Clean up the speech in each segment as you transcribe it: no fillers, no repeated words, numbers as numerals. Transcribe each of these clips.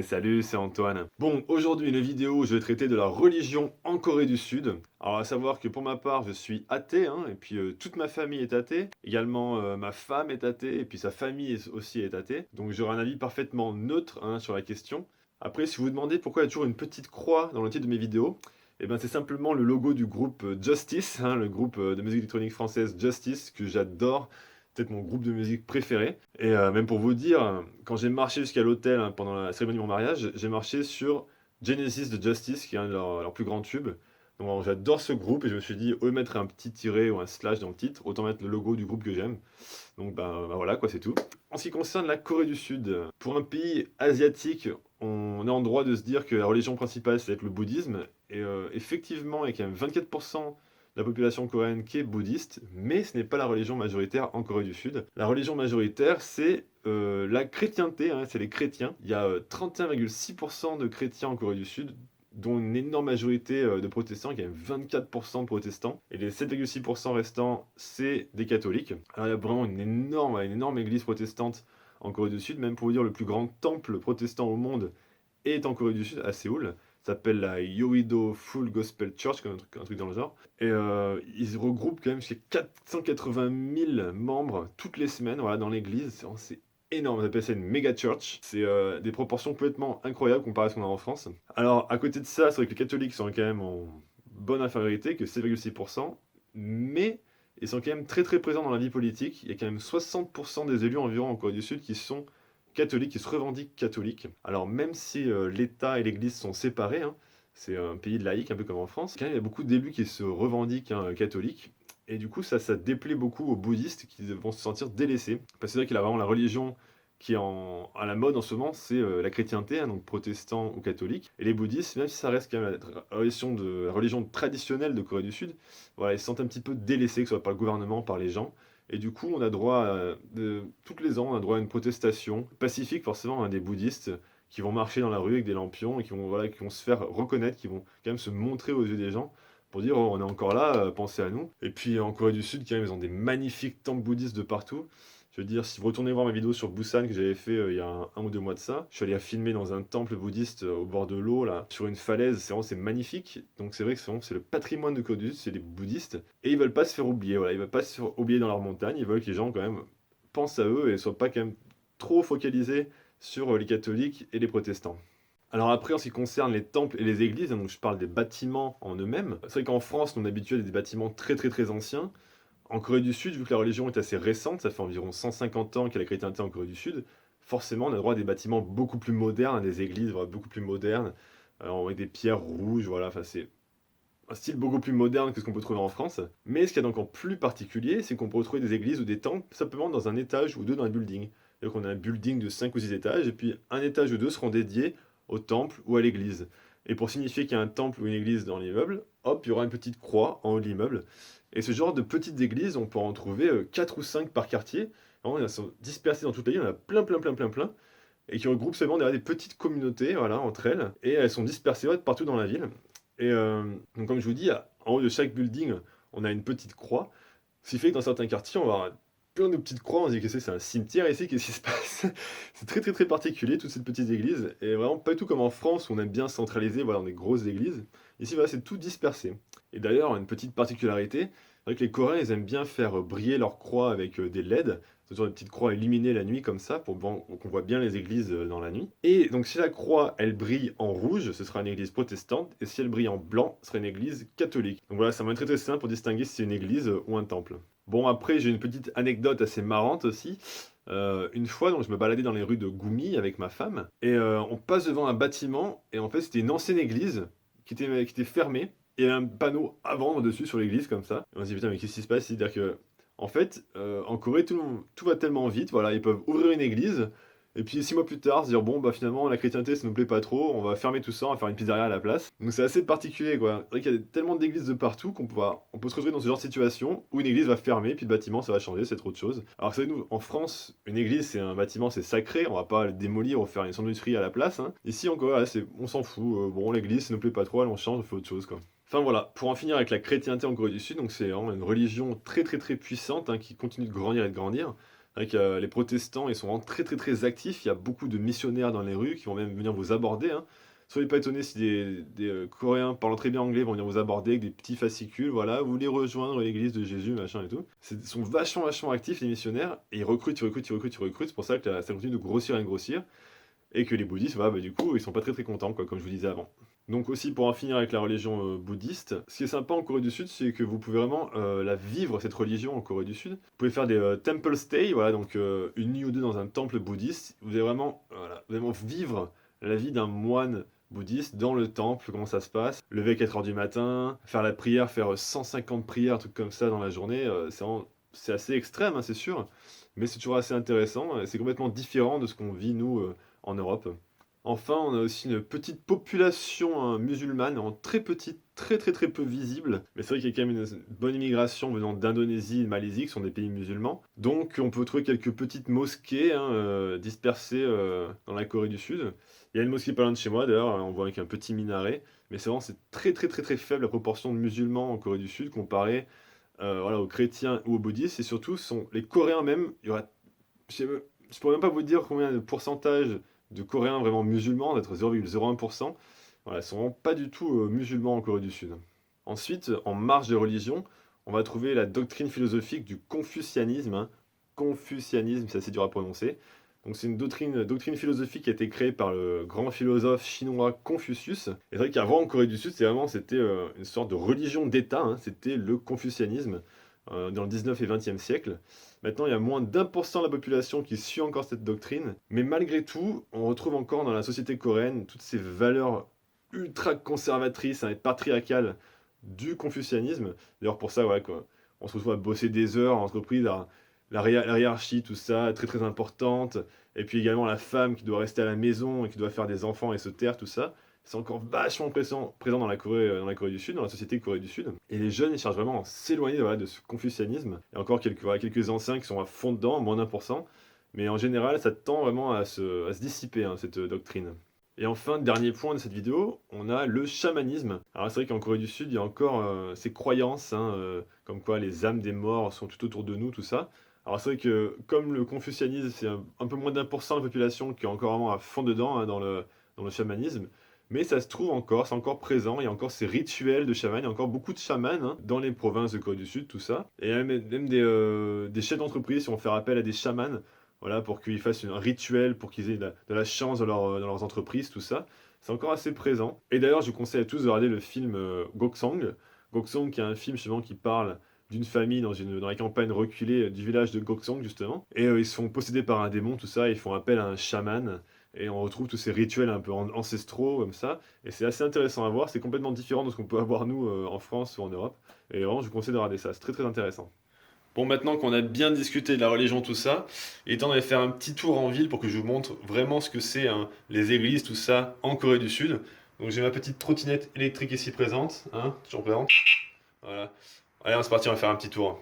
Salut, c'est Antoine. Bon, aujourd'hui, une vidéo où je vais traiter de la religion en Corée du Sud. Alors, à savoir que pour ma part, je suis athée, hein, et puis toute ma famille est athée. Également, ma femme est athée, et puis sa famille aussi est athée. Donc, j'aurai un avis parfaitement neutre, hein, sur la question. Après, si vous vous demandez pourquoi il y a toujours une petite croix dans le titre de mes vidéos, eh ben, c'est simplement le logo du groupe Justice, hein, le groupe de musique électronique française Justice, que j'adore. Peut-être mon groupe de musique préféré. Et même pour vous dire, quand j'ai marché jusqu'à l'hôtel, hein, pendant la cérémonie de mon mariage, j'ai marché sur Genesis de Justice, qui est un de leurs plus grands tubes. Donc j'adore ce groupe et je me suis dit, au lieu de mettre un petit tiret ou un slash dans le titre, autant mettre le logo du groupe que j'aime. Donc voilà quoi, c'est tout. En ce qui concerne la Corée du Sud, pour un pays asiatique, on est en droit de se dire que la religion principale c'est le bouddhisme. Et effectivement, il y a quand même 24% de la population coréenne qui est bouddhiste, mais ce n'est pas la religion majoritaire en Corée du Sud. La religion majoritaire, c'est la chrétienté, hein, c'est les chrétiens. Il y a 31,6% de chrétiens en Corée du Sud, dont une énorme majorité de protestants, il y a 24% de protestants, et les 7,6% restants, c'est des catholiques. Alors il y a vraiment une énorme église protestante en Corée du Sud, même pour vous dire, le plus grand temple protestant au monde est en Corée du Sud, à Séoul. Ça s'appelle la Yoido Full Gospel Church, comme un truc dans le genre. Et ils regroupent quand même jusqu'à 480 000 membres toutes les semaines, voilà, dans l'église. C'est énorme, on appelle ça une méga church. C'est des proportions complètement incroyables comparé à ce qu'on a en France. Alors, à côté de ça, c'est vrai que les catholiques sont quand même en bonne infériorité, que 7,6%, mais ils sont quand même très très présents dans la vie politique. Il y a quand même 60% des élus environ en Corée du Sud qui sont catholiques, qui se revendiquent catholiques. Alors même si l'État et l'Église sont séparés, hein, c'est un pays de laïque, un peu comme en France, quand même, il y a beaucoup d'élus qui se revendiquent, hein, catholiques. Et du coup, ça déplaît beaucoup aux bouddhistes qui vont se sentir délaissés. Parce que c'est vrai qu'il y a vraiment la religion qui est à la mode en ce moment, c'est la chrétienté, hein, donc protestant ou catholique. Et les bouddhistes, même si ça reste quand même la religion traditionnelle de Corée du Sud, voilà, ils se sentent un petit peu délaissés, que ce soit par le gouvernement, par les gens. Et du coup, on a droit, toutes les ans, on a droit à une protestation pacifique, forcément, hein, des bouddhistes qui vont marcher dans la rue avec des lampions et qui vont, voilà, qui vont se faire reconnaître, qui vont quand même se montrer aux yeux des gens pour dire oh, on est encore là, pensez à nous. Et puis en Corée du Sud, quand même, ils ont des magnifiques temples bouddhistes de partout. Je veux dire, si vous retournez voir ma vidéo sur Busan que j'avais fait il y a un ou deux mois de ça, je suis allé à filmer dans un temple bouddhiste au bord de l'eau, là, sur une falaise, c'est magnifique. Donc c'est vrai que c'est le patrimoine de Corée du Sud, c'est les bouddhistes. Et ils veulent pas se faire oublier, voilà, ils veulent pas se faire oublier dans leur montagne, ils veulent que les gens quand même pensent à eux et soient pas quand même trop focalisés sur les catholiques et les protestants. Alors après, en ce qui concerne les temples et les églises, hein, donc je parle des bâtiments en eux-mêmes. C'est vrai qu'en France, on est habitué à des bâtiments très très très anciens. En Corée du Sud, vu que la religion est assez récente, ça fait environ 150 ans qu'il y a la chrétienté en Corée du Sud, forcément on a droit à des bâtiments beaucoup plus modernes, à des églises voilà, beaucoup plus modernes, avec des pierres rouges, voilà, enfin c'est un style beaucoup plus moderne que ce qu'on peut trouver en France. Mais ce qu'il y a d'encore plus particulier, c'est qu'on peut retrouver des églises ou des temples simplement dans un étage ou deux dans un building. Donc on a un building de 5 ou 6 étages, et puis un étage ou deux seront dédiés au temple ou à l'église. Et pour signifier qu'il y a un temple ou une église dans l'immeuble, hop, il y aura une petite croix en haut de l'immeuble. Et ce genre de petites églises, on peut en trouver 4 ou 5 par quartier. Vraiment, elles sont dispersées dans toute la ville, il y en a plein, plein, plein, plein, plein. Et qui regroupent seulement des petites communautés, voilà, entre elles. Et elles sont dispersées ouais, partout dans la ville. Et donc comme je vous dis, en haut de chaque building, on a une petite croix. Ce qui fait que dans certains quartiers, on va avoir plein de petites croix. On se dit que c'est un cimetière ici, qu'est-ce qui se passe? C'est très très très particulier, toutes ces petites églises. Et vraiment pas du tout comme en France, où on aime bien centraliser voilà, dans des grosses églises. Ici, voilà, c'est tout dispersé. Et d'ailleurs, une petite particularité, c'est vrai que les Coréens, ils aiment bien faire briller leurs croix avec des LED. Ce sont des petites croix illuminées la nuit comme ça, pour qu'on voit bien les églises dans la nuit. Et donc si la croix, elle brille en rouge, ce sera une église protestante, et si elle brille en blanc, ce sera une église catholique. Donc voilà, ça m'a très très simple pour distinguer si c'est une église ou un temple. Bon, après, j'ai une petite anecdote assez marrante aussi. Une fois, donc, je me baladais dans les rues de Gumi avec ma femme, et on passe devant un bâtiment, et en fait, c'était une ancienne église qui était fermée, et il y avait un panneau à vendre dessus sur l'église, comme ça. Et on se dit, putain, mais qu'est-ce qui se passe? C'est-à-dire que en fait, en Corée, tout va tellement vite, voilà, ils peuvent ouvrir une église, et puis 6 mois plus tard, se dire, bon, bah finalement, la chrétienté, ça nous plaît pas trop, on va fermer tout ça, on va faire une pizzeria à la place. Donc c'est assez particulier, quoi. C'est vrai qu'il y a tellement d'églises de partout on peut se retrouver dans ce genre de situation où une église va fermer, puis le bâtiment, ça va changer, c'est trop de choses. Alors que nous, en France, une église, c'est un bâtiment, c'est sacré, on va pas le démolir ou faire une sandwicherie à la place, hein. Ici, en Corée, on s'en fout, bon, l'église, ça nous plaît pas trop, allez, on change, on fait autre chose, quoi. Enfin voilà, pour en finir avec la chrétienté en Corée du Sud, donc c'est vraiment une religion très très très puissante hein, qui continue de grandir et de grandir. Avec les protestants, ils sont vraiment très, très, très actifs. Il y a beaucoup de missionnaires dans les rues qui vont même venir vous aborder, hein. Soyez pas étonnés si des Coréens parlant très bien anglais vont venir vous aborder avec des petits fascicules, voilà: «Vous voulez rejoindre l'église de Jésus?» machin et tout. Ils sont vachement, vachement actifs les missionnaires et ils recrutent, ils recrutent, ils recrutent, ils recrutent. C'est pour ça que ça continue de grossir et de grossir et que les bouddhistes, voilà, bah, du coup, ils sont pas très, très contents, quoi, comme je vous disais avant. Donc aussi, pour en finir avec la religion bouddhiste, ce qui est sympa en Corée du Sud, c'est que vous pouvez vraiment la vivre, cette religion en Corée du Sud. Vous pouvez faire des temple stay, voilà, donc une nuit ou deux dans un temple bouddhiste. Vous allez vraiment, voilà, vraiment vivre la vie d'un moine bouddhiste dans le temple, comment ça se passe. Lever à 4 heures du matin, faire la prière, faire 150 prières, un truc comme ça dans la journée. C'est assez extrême, hein, c'est sûr, mais c'est toujours assez intéressant. C'est complètement différent de ce qu'on vit, nous, en Europe. Enfin, on a aussi une petite population musulmane, en très petite, très très très peu visible. Mais c'est vrai qu'il y a quand même une bonne immigration venant d'Indonésie et de Malaisie, qui sont des pays musulmans. Donc on peut trouver quelques petites mosquées hein, dispersées dans la Corée du Sud. Il y a une mosquée pas loin de chez moi, d'ailleurs, on voit avec un petit minaret. Mais c'est vraiment c'est très très très très faible la proportion de musulmans en Corée du Sud comparé voilà, aux chrétiens ou aux bouddhistes. Et surtout, les Coréens même, il y aura, je pourrais même pas vous dire combien de pourcentage de Coréens vraiment musulmans, d'être 0,01%. Voilà, ils sont vraiment pas du tout musulmans en Corée du Sud. Ensuite, en marge de religion, on va trouver la doctrine philosophique du confucianisme, hein. Confucianisme, c'est assez dur à prononcer. Donc c'est une doctrine philosophique qui a été créée par le grand philosophe chinois Confucius. Et c'est vrai qu'avant en Corée du Sud, c'était une sorte de religion d'État, hein. C'était le confucianisme dans le 19 et 20e siècle. Maintenant, il y a moins d'1% de la population qui suit encore cette doctrine, mais malgré tout, on retrouve encore dans la société coréenne toutes ces valeurs ultra conservatrices hein, et patriarcales du confucianisme. D'ailleurs, pour ça, ouais, quoi, on se retrouve à bosser des heures en entreprise, la hiérarchie, tout ça, très très importante, et puis également la femme qui doit rester à la maison et qui doit faire des enfants et se taire, tout ça. C'est encore vachement présent dans la Corée du Sud, dans la société de Corée du Sud. Et les jeunes, ils cherchent vraiment à s'éloigner voilà, de ce confucianisme. Il y a encore quelques anciens qui sont à fond dedans, moins d'1%. Mais en général, ça tend vraiment à se dissiper, hein, cette doctrine. Et enfin, dernier point de cette vidéo, on a le chamanisme. Alors c'est vrai qu'en Corée du Sud, il y a encore ces croyances, hein, comme quoi les âmes des morts sont tout autour de nous, tout ça. Alors c'est vrai que comme le confucianisme, c'est un peu moins d'1% de la population qui est encore vraiment à fond dedans hein, dans le chamanisme, mais ça se trouve encore, c'est encore présent, il y a encore ces rituels de chamans, il y a encore beaucoup de chamans hein, dans les provinces de Corée du Sud, tout ça. Et il y a même des chefs d'entreprise qui vont faire appel à des chamans, voilà, pour qu'ils fassent un rituel, pour qu'ils aient de la chance dans leurs entreprises, tout ça. C'est encore assez présent. Et d'ailleurs, je vous conseille à tous de regarder le film Goksang. Goksang qui est un film justement qui parle d'une famille dans la campagne reculée du village de Goksang justement. Et ils se font posséder par un démon, tout ça, ils font appel à un chaman. Et on retrouve tous ces rituels un peu ancestraux comme ça. Et c'est assez intéressant à voir. C'est complètement différent de ce qu'on peut avoir nous en France ou en Europe. Et vraiment, je vous conseille de regarder ça. C'est très très intéressant. Bon, maintenant qu'on a bien discuté de la religion, tout ça, il est temps d'aller faire un petit tour en ville pour que je vous montre vraiment ce que c'est hein, les églises, tout ça, en Corée du Sud. Donc j'ai ma petite trottinette électrique ici présente, hein, toujours présente. Voilà. Allez, on se parti, on va faire un petit tour.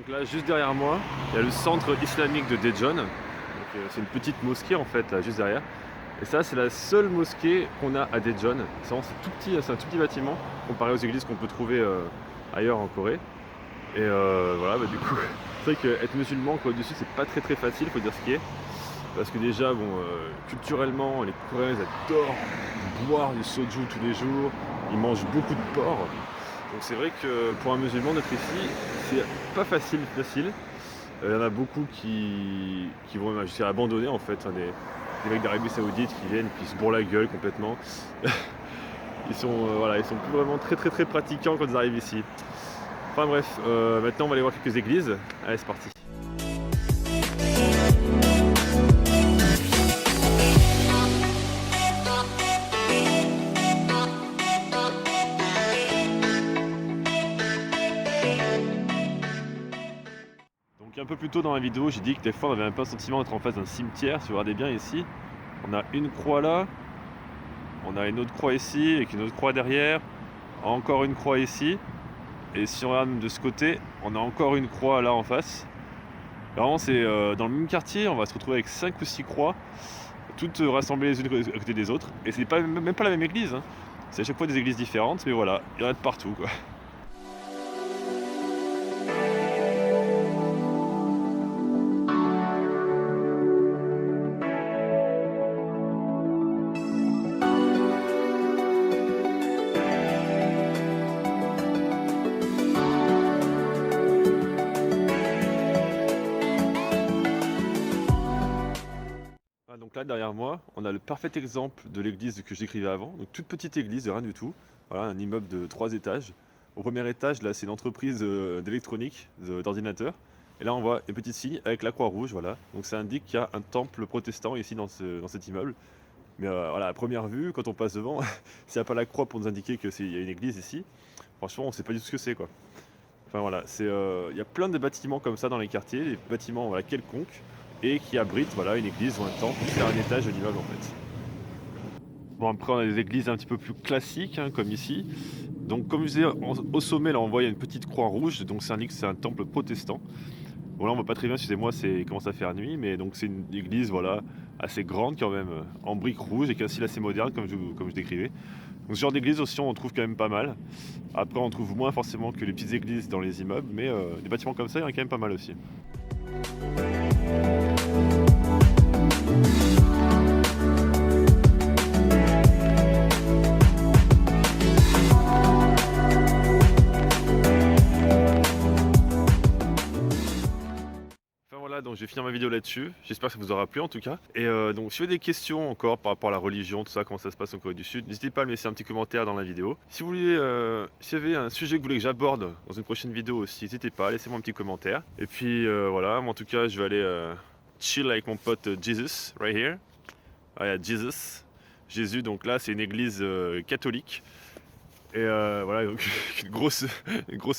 Là, juste derrière moi, il y a le centre islamique de Daejeon. C'est une petite mosquée en fait, là, juste derrière. Et ça, c'est la seule mosquée qu'on a à Daejeon. C'est tout petit, c'est un tout petit bâtiment comparé aux églises qu'on peut trouver ailleurs en Corée. Et voilà, bah, du coup, c'est vrai qu'être musulman en Corée du Sud, c'est pas très très facile, faut dire ce qui est. Parce que déjà, bon, culturellement, les Coréens, ils adorent boire du soju tous les jours. Ils mangent beaucoup de porc. Donc c'est vrai que pour un musulman d'être ici, c'est pas facile. Il y en a beaucoup qui vont jusqu'à abandonner en fait, hein, des mecs d'Arabie Saoudite qui viennent et qui se bourrent la gueule complètement. Ils sont plus vraiment très très très pratiquants quand ils arrivent ici. Enfin bref, maintenant on va aller voir quelques églises. Allez, c'est parti. Un peu plus tôt dans la vidéo, j'ai dit que des fois on avait un peu un sentiment d'être en face d'un cimetière. Si vous regardez bien ici, on a une croix là, on a une autre croix ici, avec une autre croix derrière, encore une croix ici, et si on regarde de ce côté, on a encore une croix là en face. Vraiment, c'est dans le même quartier, on va se retrouver avec 5 ou 6 croix, toutes rassemblées les unes à côté des autres, et c'est pas, même pas la même église, hein. C'est à chaque fois des églises différentes, mais voilà, il y en a de partout, quoi. Donc là derrière moi, on a le parfait exemple de l'église que je décrivais avant. Donc toute petite église, rien du tout. Voilà, un immeuble de 3 étages. Au premier étage, là, c'est une entreprise d'électronique, d'ordinateur. Et là, on voit un petit signe avec la croix rouge, voilà. Donc ça indique qu'il y a un temple protestant ici dans cet immeuble. Mais voilà, à première vue, quand on passe devant, s'il n'y a pas la croix pour nous indiquer qu'il y a une église ici, franchement, on ne sait pas du tout ce que c'est, quoi. Enfin voilà, il y a plein de bâtiments comme ça dans les quartiers, des bâtiments voilà, quelconques, et qui abritent voilà, une église ou un temple, c'est un étage de l'immeuble en fait. Bon, après on a des églises un petit peu plus classiques, hein, comme ici. Donc comme je disais, au sommet là on voit il y a une petite croix rouge, donc ça indique que c'est un temple protestant. Bon là on voit pas très bien, excusez-moi, c'est commence à faire nuit, mais donc c'est une église voilà, assez grande quand même, en briques rouges et qui est aussi assez moderne comme je décrivais. Donc ce genre d'église aussi on trouve quand même pas mal. Après on trouve moins forcément que les petites églises dans les immeubles, mais des bâtiments comme ça il y en a quand même pas mal aussi. Voilà, donc j'ai fini ma vidéo là-dessus. J'espère que ça vous aura plu en tout cas. Et donc si vous avez des questions encore par rapport à la religion, tout ça, comment ça se passe en Corée du Sud, n'hésitez pas à me laisser un petit commentaire dans la vidéo. Si vous voulez, s'il y avait un sujet que vous voulez que j'aborde dans une prochaine vidéo aussi, n'hésitez pas, laissez-moi un petit commentaire. Et puis voilà, moi en tout cas, je vais aller chill avec mon pote Jesus, right here. Ah, il y a Jesus. Jésus, donc là, c'est une église catholique. Et voilà, donc une grosse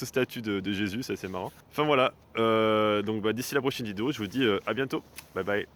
statue de Jésus, c'est assez marrant. Enfin voilà, donc d'ici la prochaine vidéo, je vous dis à bientôt. Bye bye.